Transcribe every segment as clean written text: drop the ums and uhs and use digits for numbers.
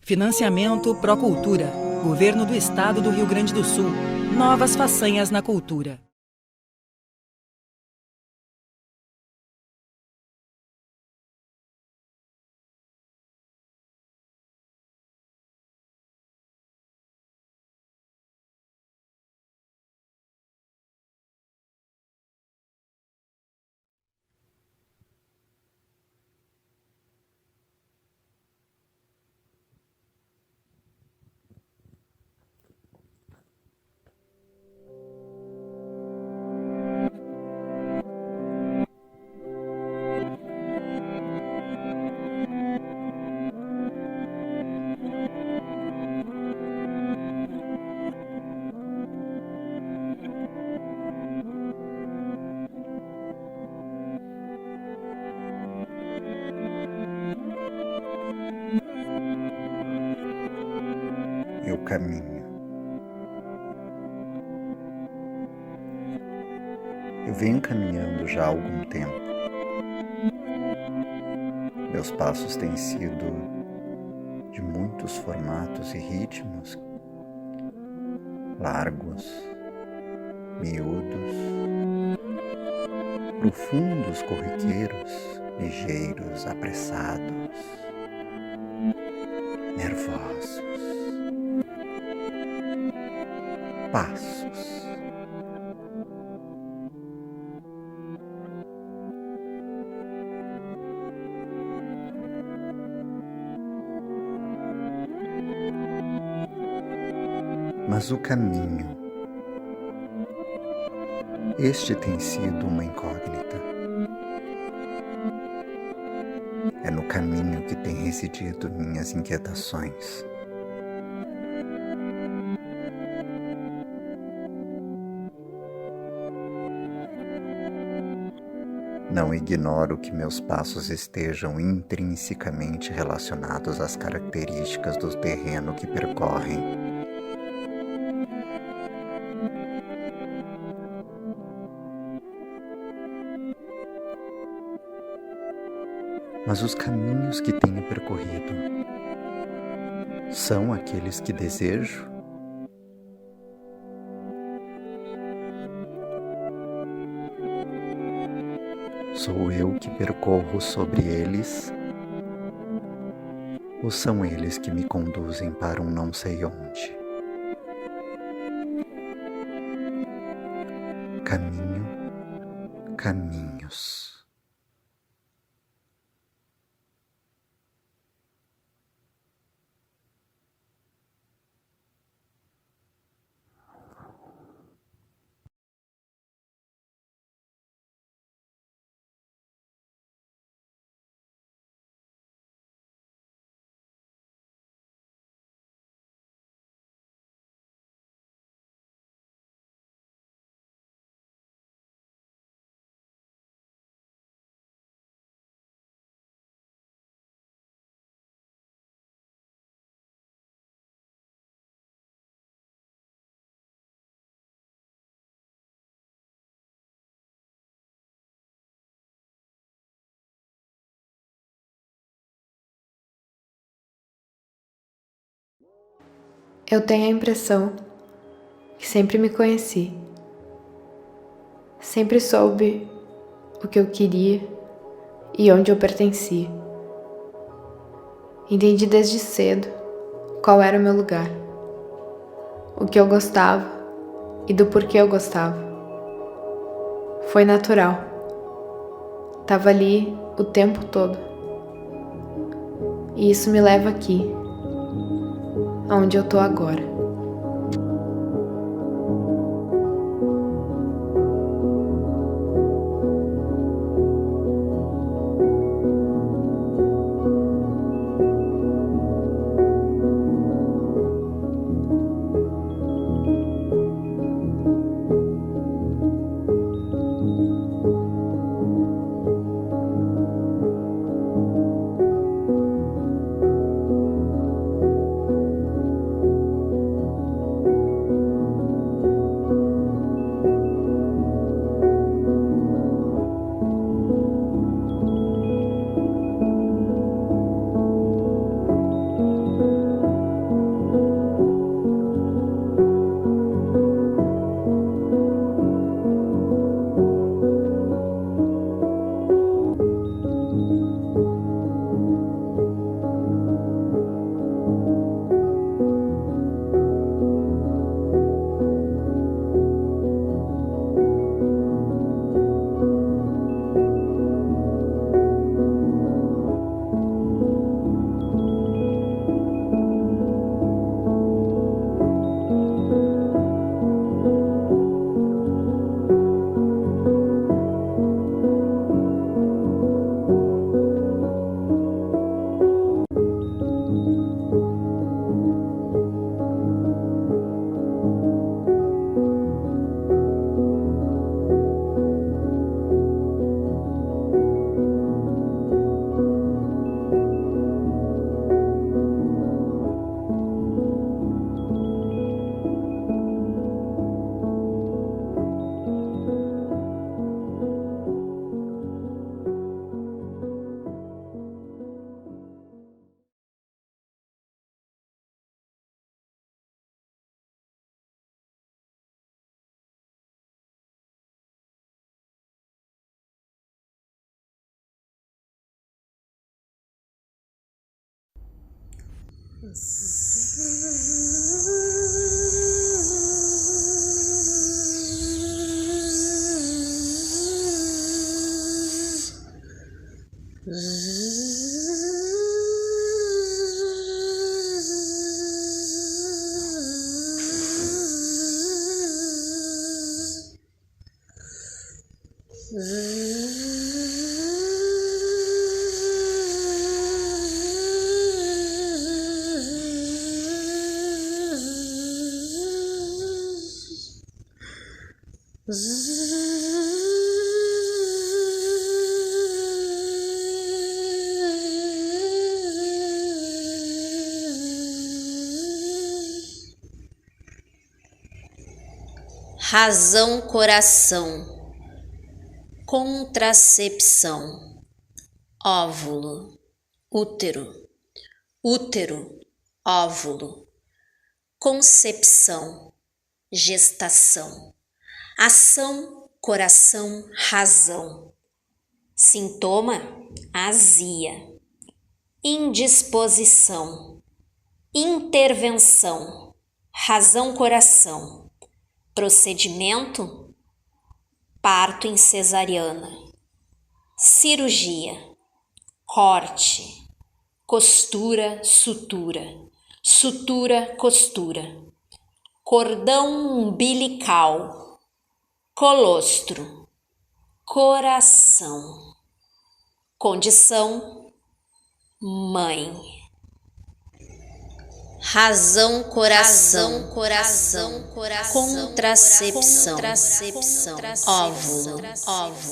Financiamento Procultura. Governo do Estado do Rio Grande do Sul. Novas façanhas na cultura. Eu caminho. Eu venho caminhando já há algum tempo. Meus passos têm sido de muitos formatos e ritmos, largos, miúdos, profundos, corriqueiros, ligeiros, apressados, nervosos, passos. Mas o caminho, este tem sido uma incógnita. É no caminho que têm residido minhas inquietações. Não ignoro que meus passos estejam intrinsecamente relacionados às características do terreno que percorrem. Mas os caminhos que tenho percorrido são aqueles que desejo? Sou eu que percorro sobre eles? Ou são eles que me conduzem para um não sei onde? Caminho, caminhos. Eu tenho a impressão que sempre me conheci. Sempre soube o que eu queria e onde eu pertencia. Entendi desde cedo qual era o meu lugar, o que eu gostava e do porquê eu gostava. Foi natural. Tava ali o tempo todo. E isso me leva aqui, aonde eu tô agora. Razão, coração, contracepção, óvulo, útero, útero, óvulo, concepção, gestação, ação, coração, razão, sintoma, azia, indisposição, intervenção, razão, coração, procedimento, parto em cesariana, cirurgia, corte, costura, sutura, sutura, costura, cordão umbilical, colostro, coração, condição, mãe. Razão, coração, contracepção, óvulo,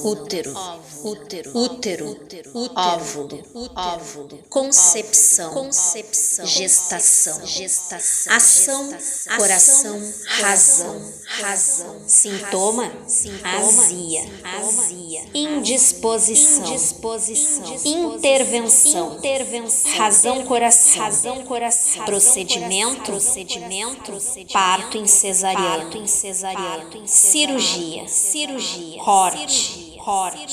útero, útero, óvulo, concepção, gestação, ação, coração, razão, sintoma, azia, indisposição, intervenção, razão, coração, procedimento, parto em cesariana, cirurgia, corte,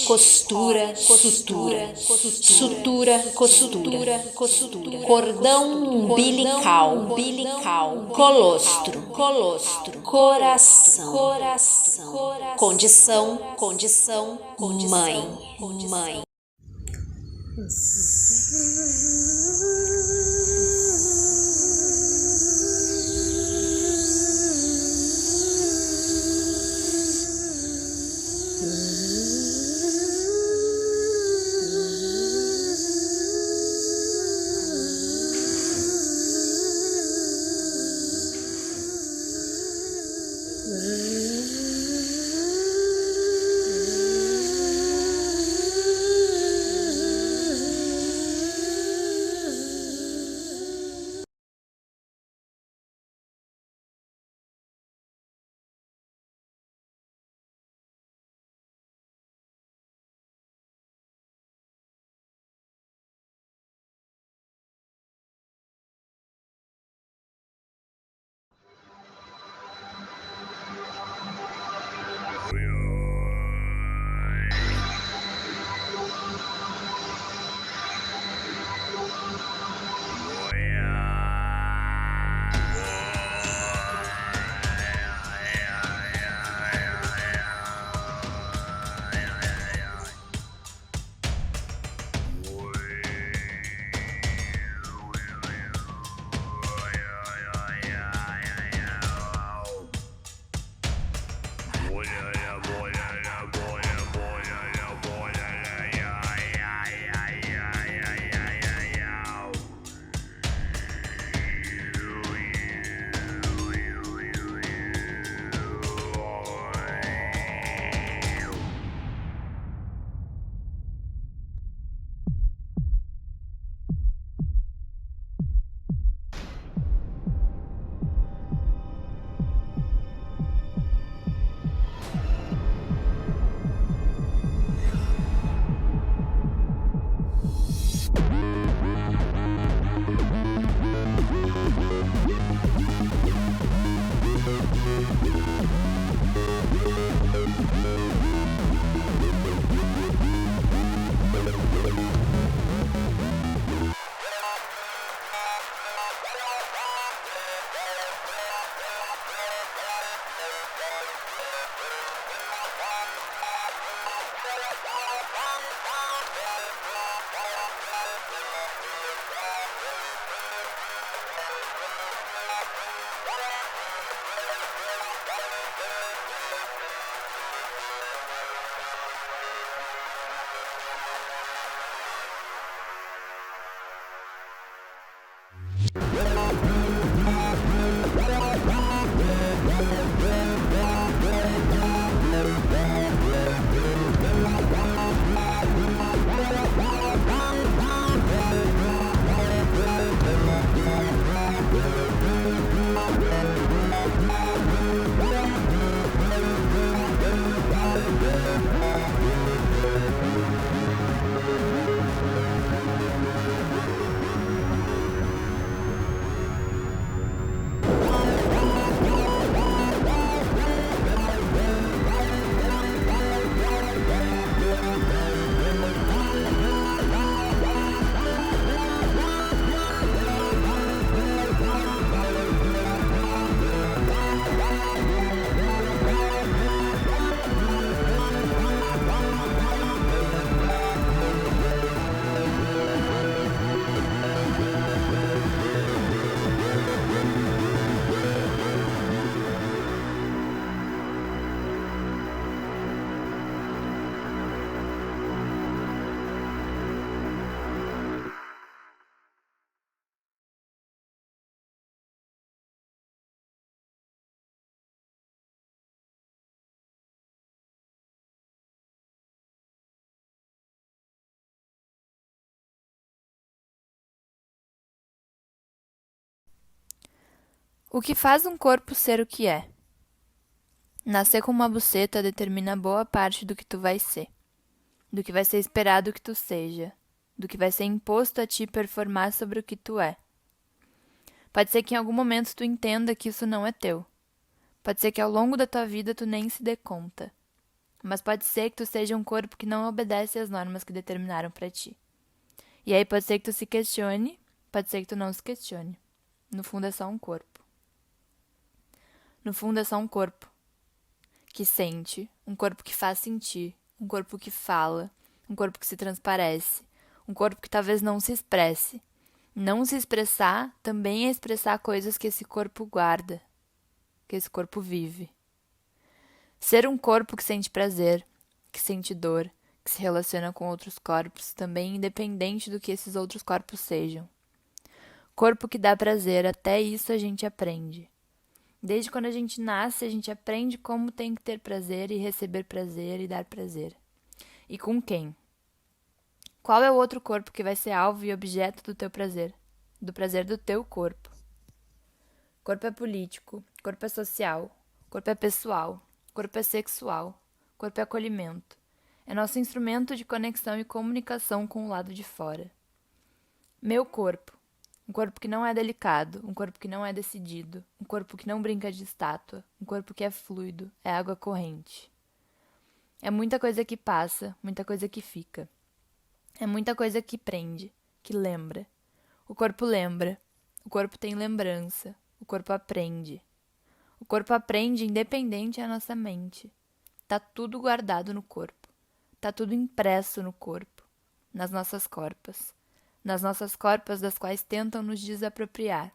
costura, sutura, costura, cordão umbilical, colostro, coração, condição, mãe. O que faz um corpo ser o que é? Nascer com uma buceta determina boa parte do que tu vai ser, do que vai ser esperado que tu seja, do que vai ser imposto a ti performar sobre o que tu é. Pode ser que em algum momento tu entenda que isso não é teu. Pode ser que ao longo da tua vida tu nem se dê conta. Mas pode ser que tu seja um corpo que não obedece às normas que determinaram pra ti. E aí pode ser que tu se questione, pode ser que tu não se questione. No fundo é só um corpo. No fundo é só um corpo que sente, um corpo que faz sentir, um corpo que fala, um corpo que se transparece, um corpo que talvez não se expresse. Não se expressar também é expressar coisas que esse corpo guarda, que esse corpo vive. Ser um corpo que sente prazer, que sente dor, que se relaciona com outros corpos, também independente do que esses outros corpos sejam. Corpo que dá prazer, até isso a gente aprende. Desde quando a gente nasce, a gente aprende como tem que ter prazer e receber prazer e dar prazer. E com quem? Qual é o outro corpo que vai ser alvo e objeto do teu prazer? Do prazer do teu corpo. Corpo é político, corpo é social, corpo é pessoal, corpo é sexual, corpo é acolhimento. É nosso instrumento de conexão e comunicação com o lado de fora. Meu corpo. Um corpo que não é delicado, um corpo que não é decidido, um corpo que não brinca de estátua, um corpo que é fluido, é água corrente. É muita coisa que passa, muita coisa que fica. É muita coisa que prende, que lembra. O corpo lembra, o corpo tem lembrança, o corpo aprende. O corpo aprende independente da nossa mente. Tá tudo guardado no corpo. Tá tudo impresso no corpo, nas nossas corpas. Nas nossas corpas das quais tentam nos desapropriar.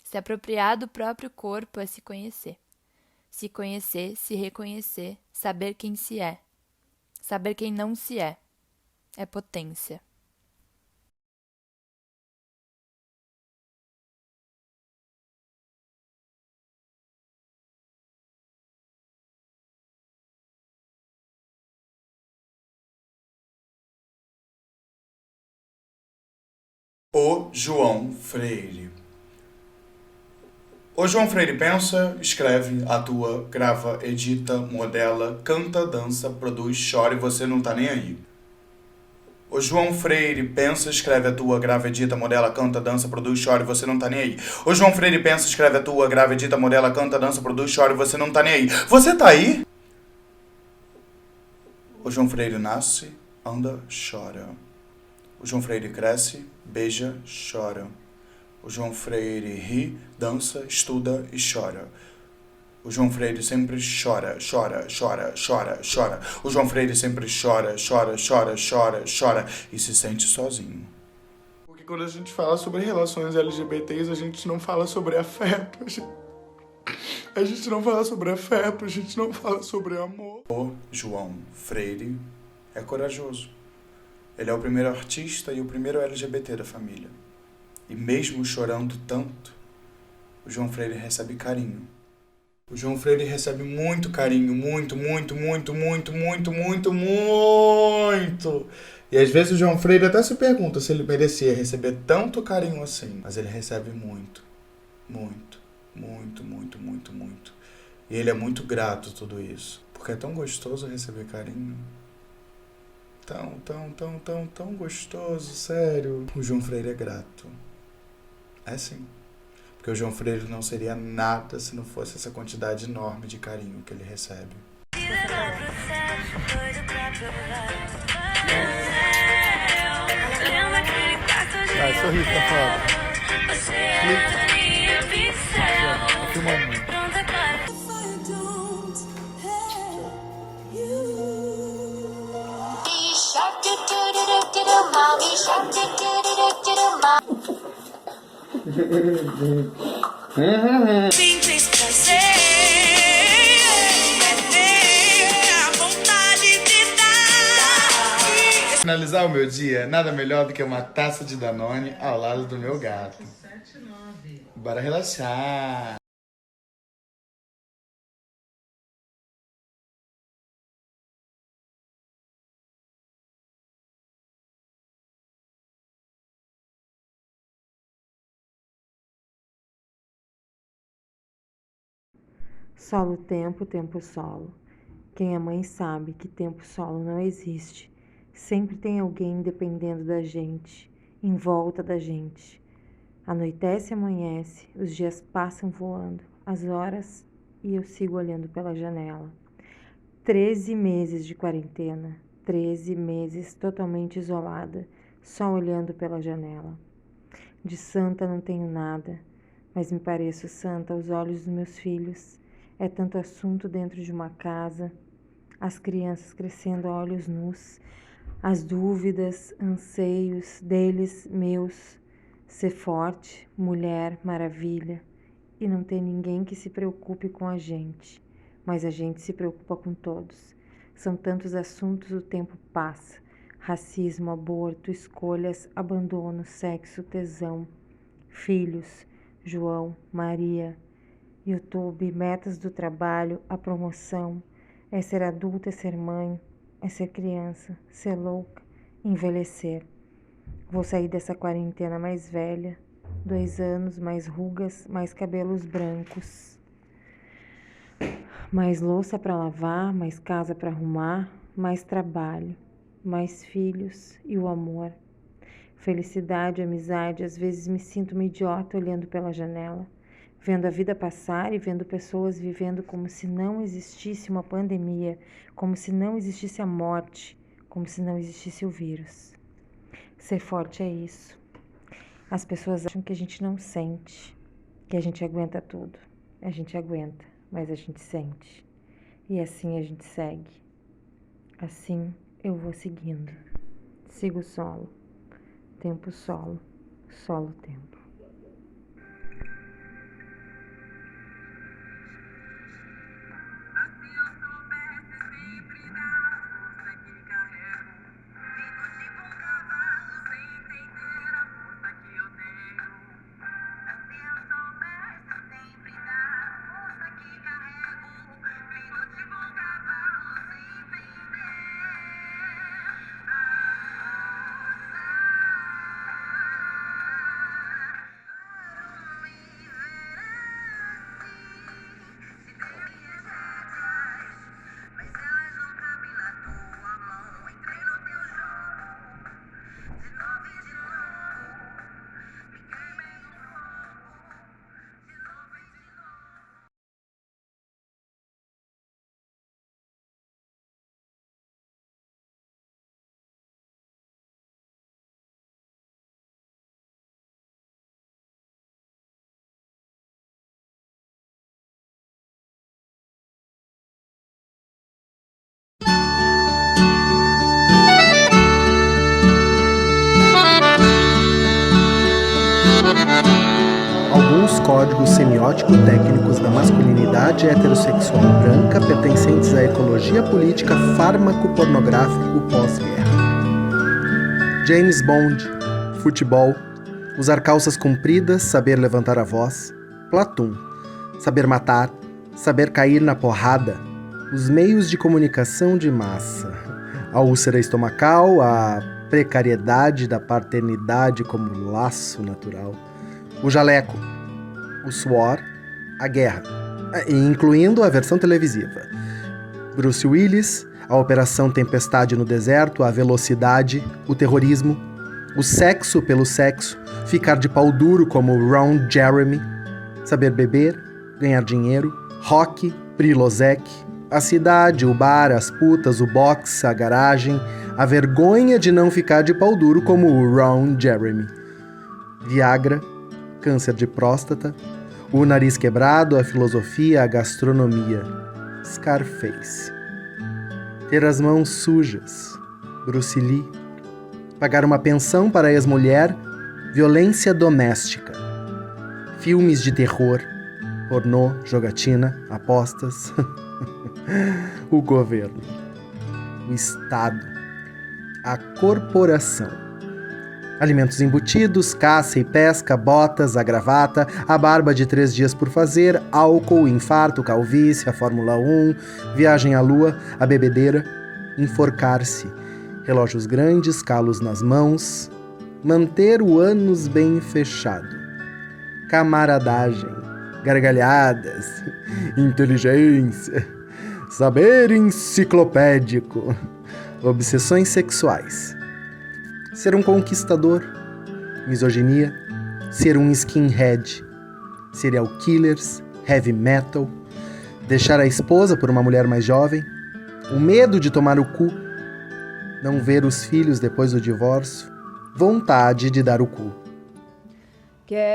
Se apropriar do próprio corpo é se conhecer. Se conhecer, se reconhecer, saber quem se é. Saber quem não se é. É potência. O João Freire. O João Freire pensa, escreve, atua, grava, edita, modela, canta, dança, produz, chora e você não tá nem aí. O João Freire pensa, escreve, atua, grava, edita, modela, canta, dança, produz, chora e você não tá nem aí. O João Freire pensa, escreve, atua, grava, edita, modela, canta, dança, produz, chora e você não tá nem aí. Você tá aí? O João Freire nasce, anda, chora. O João Freire cresce, beija, chora. O João Freire ri, dança, estuda e chora. O João Freire sempre chora, chora, chora, chora, chora. O João Freire sempre chora, chora, chora, chora, chora e se sente sozinho. Porque quando a gente fala sobre relações LGBTs, a gente não fala sobre afeto. A gente não fala sobre afeto, a gente não fala sobre amor. O João Freire é corajoso. Ele é o primeiro artista e o primeiro LGBT da família. E mesmo chorando tanto, o João Freire recebe carinho. O João Freire recebe muito carinho, muito, muito, muito, muito, muito, muito, muito. E às vezes o João Freire até se pergunta se ele merecia receber tanto carinho assim. Mas ele recebe muito, muito, muito, muito, muito, muito. E ele é muito grato a tudo isso. Porque é tão gostoso receber carinho. Tão gostoso, sério. O João Freire é grato. É sim. Porque o João Freire não seria nada se não fosse essa quantidade enorme de carinho que ele recebe. Vai, sorri, tá foda. Tá filmando. Simples prazer é ter a vontade de dar. Finalizar o meu dia, nada melhor do que uma taça de Danone ao lado do meu gato. Bora relaxar. Solo tempo, tempo solo. Quem é mãe sabe que tempo solo não existe. Sempre tem alguém dependendo da gente, em volta da gente. Anoitece e amanhece, os dias passam voando, as horas e eu sigo olhando pela janela. 13 meses de quarentena, 13 meses totalmente isolada, só olhando pela janela. De santa não tenho nada, mas me pareço santa aos olhos dos meus filhos. É tanto assunto dentro de uma casa, as crianças crescendo a olhos nus, as dúvidas, anseios deles, meus, ser forte, mulher, maravilha, e não ter ninguém que se preocupe com a gente, mas a gente se preocupa com todos. São tantos assuntos, o tempo passa, racismo, aborto, escolhas, abandono, sexo, tesão, filhos, João, Maria, YouTube, metas do trabalho, a promoção, é ser adulta, é ser mãe, é ser criança, ser louca, envelhecer. Vou sair dessa quarentena mais velha, 2 anos, mais rugas, mais cabelos brancos, mais louça para lavar, mais casa para arrumar, mais trabalho, mais filhos e o amor. Felicidade, amizade, às vezes me sinto uma idiota olhando pela janela, vendo a vida passar e vendo pessoas vivendo como se não existisse uma pandemia, como se não existisse a morte, como se não existisse o vírus. Ser forte é isso. As pessoas acham que a gente não sente, que a gente aguenta tudo. A gente aguenta, mas a gente sente. E assim a gente segue. Assim eu vou seguindo. Sigo solo. Tempo solo. Solo tempo. Alguns códigos semiótico-técnicos da masculinidade heterossexual branca pertencentes à ecologia política fármaco-pornográfico pós-guerra. James Bond, futebol, usar calças compridas, saber levantar a voz, Platum, saber matar, saber cair na porrada, os meios de comunicação de massa, a úlcera estomacal, a precariedade da paternidade como laço natural, o jaleco, o suor, a guerra, incluindo a versão televisiva. Bruce Willis, a Operação Tempestade no Deserto, a velocidade, o terrorismo, o sexo pelo sexo, ficar de pau duro como Ron Jeremy, saber beber, ganhar dinheiro, rock, Prilosec, a cidade, o bar, as putas, o box, a garagem, a vergonha de não ficar de pau duro como o Ron Jeremy. Viagra, câncer de próstata, o nariz quebrado, a filosofia, a gastronomia. Scarface. Ter as mãos sujas. Bruce Lee. Pagar uma pensão para a ex-mulher. Violência doméstica. Filmes de terror. Pornô, jogatina, apostas. O governo. O Estado. A corporação. Alimentos embutidos, caça e pesca, botas, a gravata, a barba de 3 dias por fazer, álcool, infarto, calvície, a Fórmula 1, viagem à lua, a bebedeira, enforcar-se, relógios grandes, calos nas mãos, manter o ânus bem fechado, camaradagem, gargalhadas, inteligência, saber enciclopédico, obsessões sexuais, ser um conquistador, misoginia, ser um skinhead, serial killers, heavy metal, deixar a esposa por uma mulher mais jovem, o medo de tomar o cu, não ver os filhos depois do divórcio, vontade de dar o cu. Quero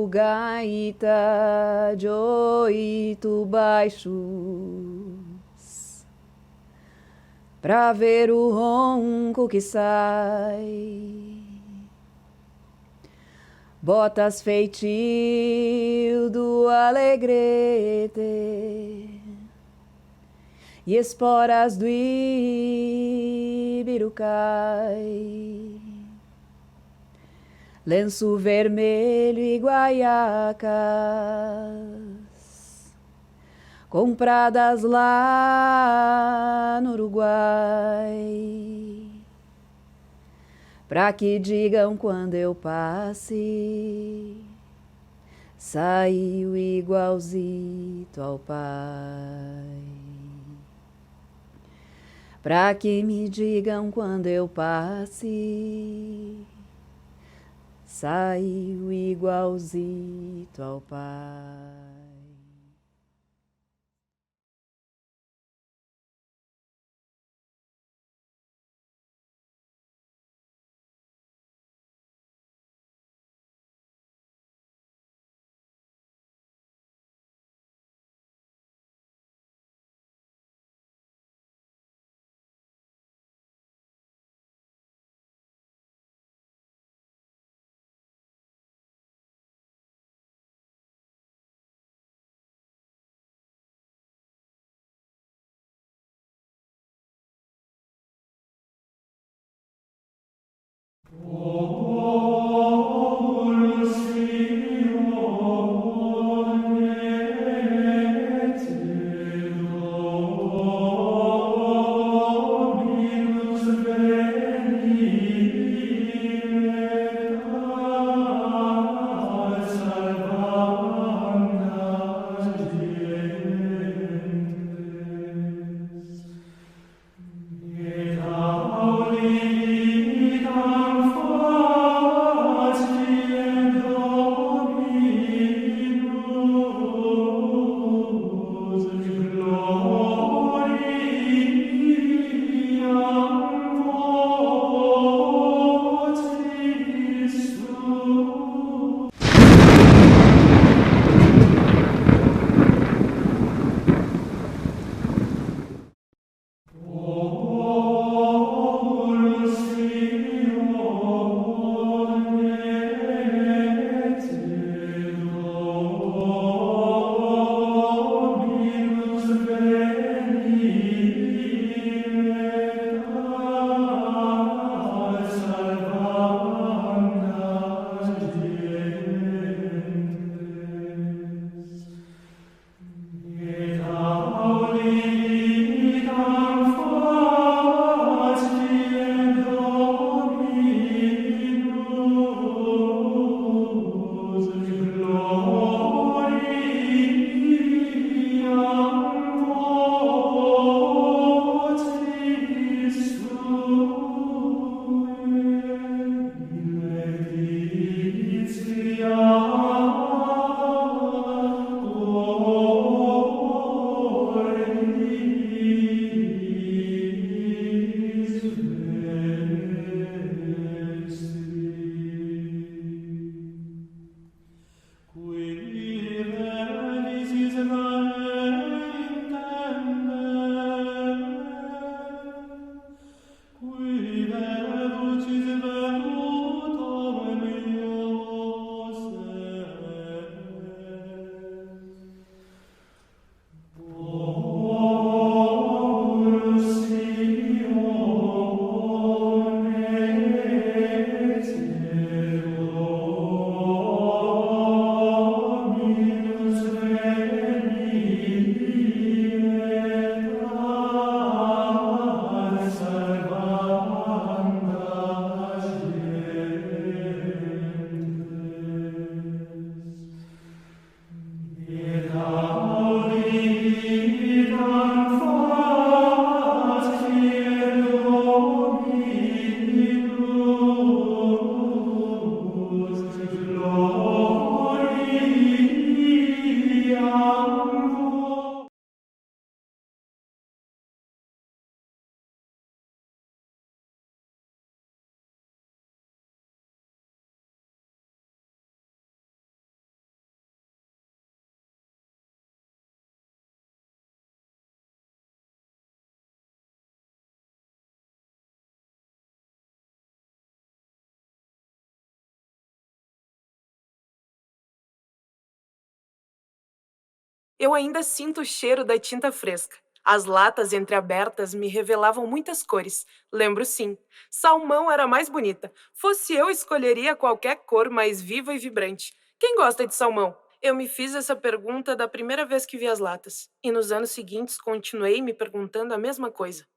gaita de 8 baixos pra ver o ronco que sai. Botas feitio do Alegrete e esporas do Ibirucai, lenço vermelho e guaiacas compradas lá no Uruguai, pra que digam quando eu passe, saiu igualzito ao pai. Pra que me digam quando eu passe, saiu igualzito ao pai. Holy, Eu ainda sinto o cheiro da tinta fresca. As latas entreabertas me revelavam muitas cores. Lembro sim. Salmão era a mais bonita. Fosse eu, escolheria qualquer cor mais viva e vibrante. Quem gosta de salmão? Eu me fiz essa pergunta da primeira vez que vi as latas. E nos anos seguintes continuei me perguntando a mesma coisa.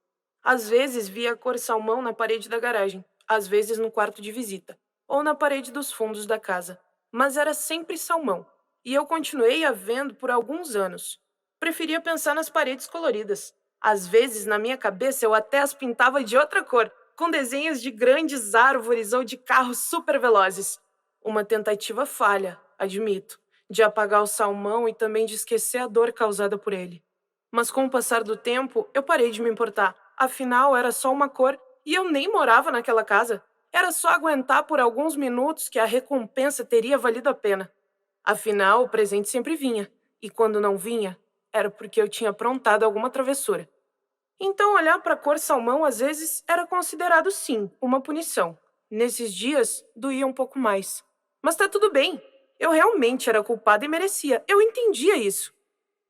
Às vezes via a cor salmão na parede da garagem. Às vezes no quarto de visita. Ou na parede dos fundos da casa. Mas era sempre salmão. E eu continuei a vendo por alguns anos. Preferia pensar nas paredes coloridas. Às vezes, na minha cabeça, eu até as pintava de outra cor, com desenhos de grandes árvores ou de carros super velozes. Uma tentativa falha, admito, de apagar o salmão e também de esquecer a dor causada por ele. Mas com o passar do tempo, eu parei de me importar. Afinal, era só uma cor e eu nem morava naquela casa. Era só aguentar por alguns minutos que a recompensa teria valido a pena. Afinal, o presente sempre vinha, e quando não vinha, era porque eu tinha aprontado alguma travessura. Então, olhar para a cor salmão, às vezes, era considerado, sim, uma punição. Nesses dias, doía um pouco mais. Mas tá tudo bem. Eu realmente era culpada e merecia. Eu entendia isso.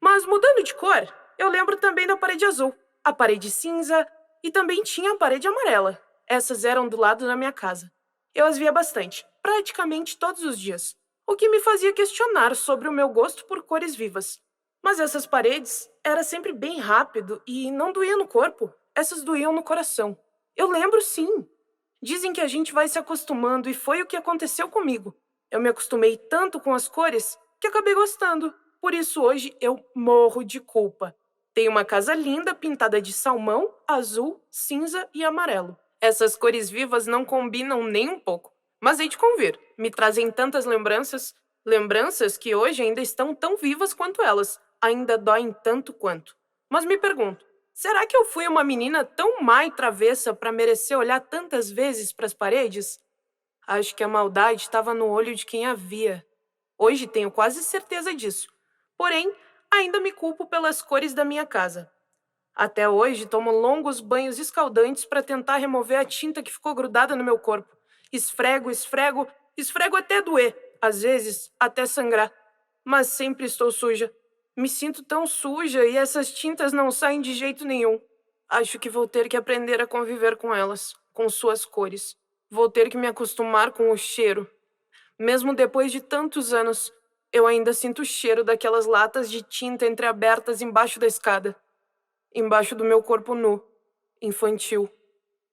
Mas, mudando de cor, eu lembro também da parede azul, a parede cinza e também tinha a parede amarela. Essas eram do lado da minha casa. Eu as via bastante, praticamente todos os dias. O que me fazia questionar sobre o meu gosto por cores vivas. Mas essas paredes era sempre bem rápido e não doía no corpo, essas doíam no coração. Eu lembro sim. Dizem que a gente vai se acostumando e foi o que aconteceu comigo. Eu me acostumei tanto com as cores que acabei gostando. Por isso hoje eu morro de culpa. Tenho uma casa linda pintada de salmão, azul, cinza e amarelo. Essas cores vivas não combinam nem um pouco. Mas hei de convir, me trazem tantas lembranças, lembranças que hoje ainda estão tão vivas quanto elas, ainda doem tanto quanto. Mas me pergunto, será que eu fui uma menina tão má e travessa para merecer olhar tantas vezes para as paredes? Acho que a maldade estava no olho de quem a via. Hoje tenho quase certeza disso. Porém, ainda me culpo pelas cores da minha casa. Até hoje tomo longos banhos escaldantes para tentar remover a tinta que ficou grudada no meu corpo. Esfrego até doer, às vezes até sangrar. Mas sempre estou suja. Me sinto tão suja e essas tintas não saem de jeito nenhum. Acho que vou ter que aprender a conviver com elas, com suas cores. Vou ter que me acostumar com o cheiro. Mesmo depois de tantos anos, eu ainda sinto o cheiro daquelas latas de tinta entreabertas embaixo da escada. Embaixo do meu corpo nu, infantil,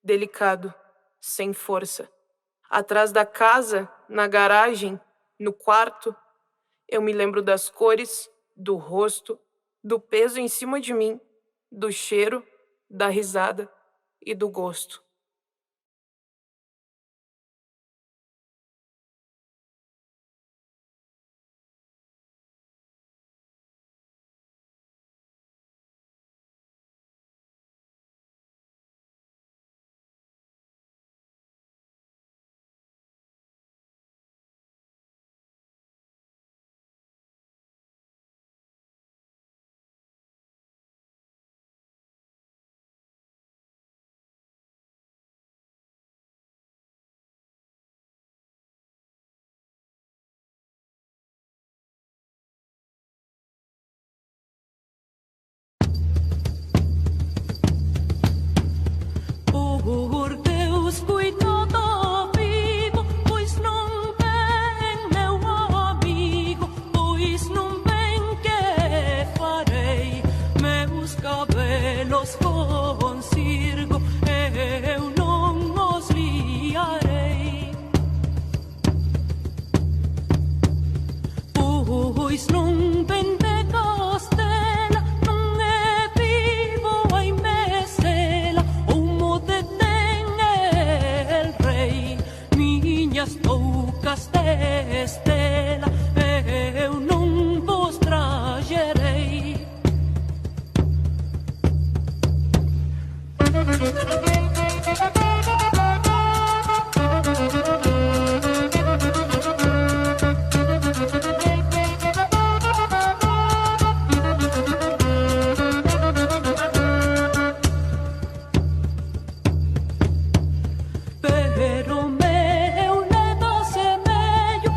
delicado, sem força. Atrás da casa, na garagem, no quarto, eu me lembro das cores, do rosto, do peso em cima de mim, do cheiro, da risada e do gosto. Por Deus, cuidado vivo, pois não vem meu amigo, pois não vem que farei meus cabelos com circo, eu não os liarei. Pois não vem de Castela, não é vivo em Mecela, o detém el rei, minhas toucas de estela, eu não vos tragerei. Pero meu negócio é meio,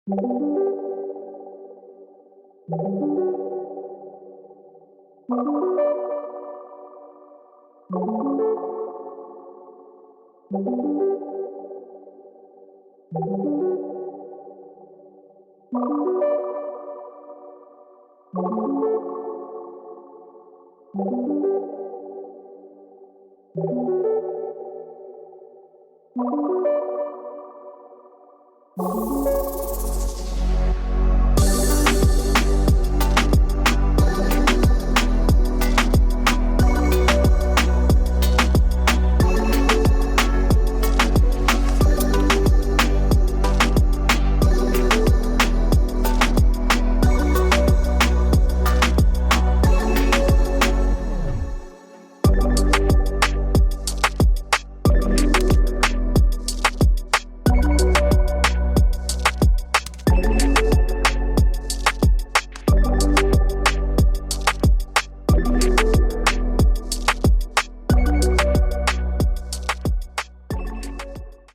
Thank you.